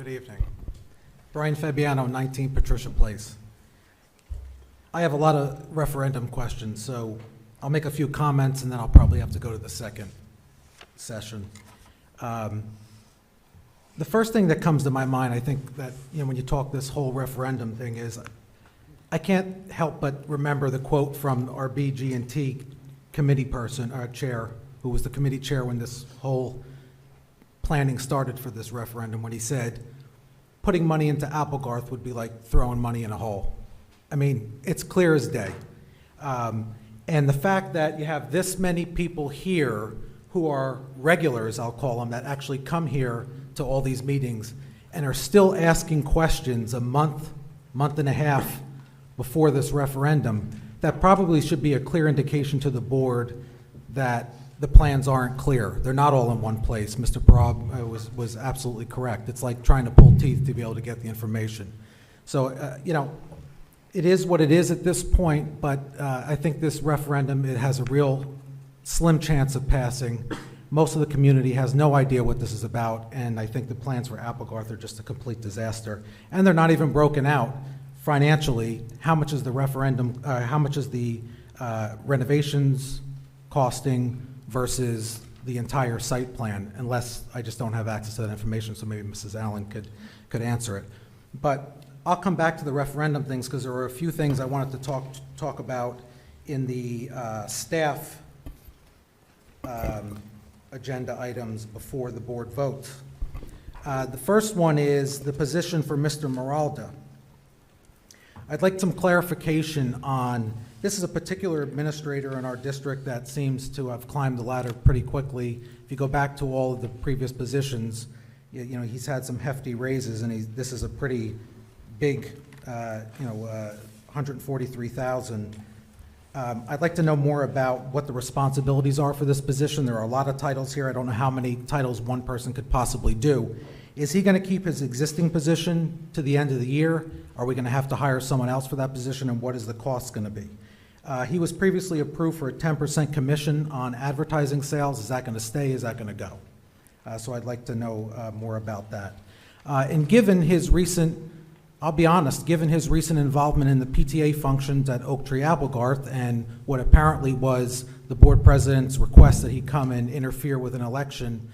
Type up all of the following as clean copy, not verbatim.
Good evening. Brian Fabiano, 19 Patricia Place. I have a lot of referendum questions, so I'll make a few comments and then I'll probably have to go to the second session. The first thing that comes to my mind, I think that, when you talk this whole referendum thing is, I can't help but remember the quote from our BG&T committee person, our chair, who was the committee chair when this whole planning started for this referendum, when he said, putting money into Applegarth would be like throwing money in a hole. I mean, it's clear as day. And the fact that you have this many people here who are regulars, I'll call them, that actually come here to all these meetings and are still asking questions a month and a half before this referendum, that probably should be a clear indication to the board that the plans aren't clear. They're not all in one place. Mr. Parab was absolutely correct. It's like trying to pull teeth to be able to get the information. So, it is what it is at this point, but I think this referendum, it has a real slim chance of passing. Most of the community has no idea what this is about, and I think the plans for Applegarth are just a complete disaster. And they're not even broken out financially. How much is the referendum, how much is the renovations costing versus the entire site plan, unless I just don't have access to that information, so maybe Mrs. Allen could answer it. But I'll come back to the referendum things because there were a few things I wanted to talk about in the staff agenda items before the board votes. The first one is the position for Mr. Maralda. I'd like some clarification on, this is a particular administrator in our district that seems to have climbed the ladder pretty quickly. If you go back to all of the previous positions, he's had some hefty raises, and this is a pretty big, 143,000. I'd like to know more about what the responsibilities are for this position. There are a lot of titles here. I don't know how many titles one person could possibly do. Is he going to keep his existing position to the end of the year? Are we going to have to hire someone else for that position, and what is the cost going to be? He was previously approved for a 10% commission on advertising sales. Is that going to stay? Is that going to go? So I'd like to know more about that. And given his recent, I'll be honest, given his recent involvement in the PTA functions at Oak Tree Applegarth and what apparently was the board president's request that he come and interfere with an election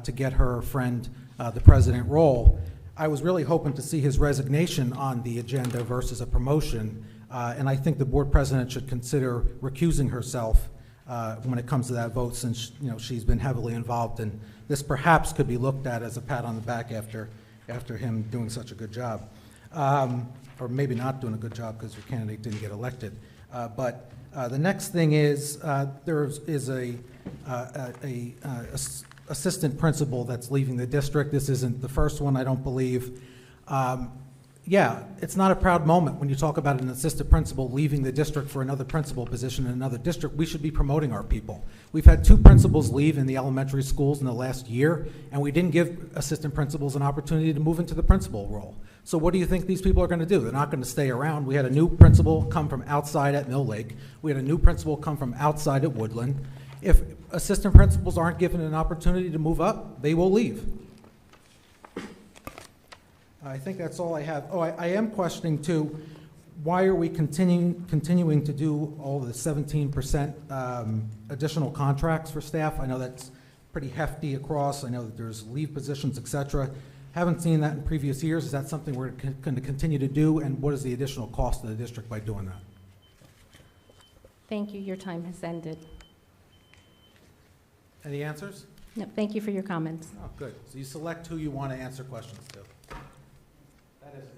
to get her friend the president role, I was really hoping to see his resignation on the agenda versus a promotion, and I think the board president should consider recusing herself when it comes to that vote, since she's been heavily involved, and this perhaps could be looked at as a pat on the back after him doing such a good job. Or maybe not doing a good job because your candidate didn't get elected. But the next thing is there is a assistant principal that's leaving the district. This isn't the first one, I don't believe. Yeah, it's not a proud moment when you talk about an assistant principal leaving the district for another principal position in another district. We should be promoting our people. We've had 2 principals leave in the elementary schools in the last year, and we didn't give assistant principals an opportunity to move into the principal role. So what do you think these people are going to do? They're not going to stay around. We had a new principal come from outside at Mill Lake. We had a new principal come from outside at Woodland. If assistant principals aren't given an opportunity to move up, they will leave. I think that's all I have. Oh, I am questioning too, why are we continuing to do all the 17% additional contracts for staff? I know that's pretty hefty across. I know that there's leave positions, et cetera. Haven't seen that in previous years. Is that something we're going to continue to do, and what is the additional cost of the district by doing that? Thank you. Your time has ended. Any answers? No, thank you for your comments. Oh, good. So you select who you want to answer questions to. That is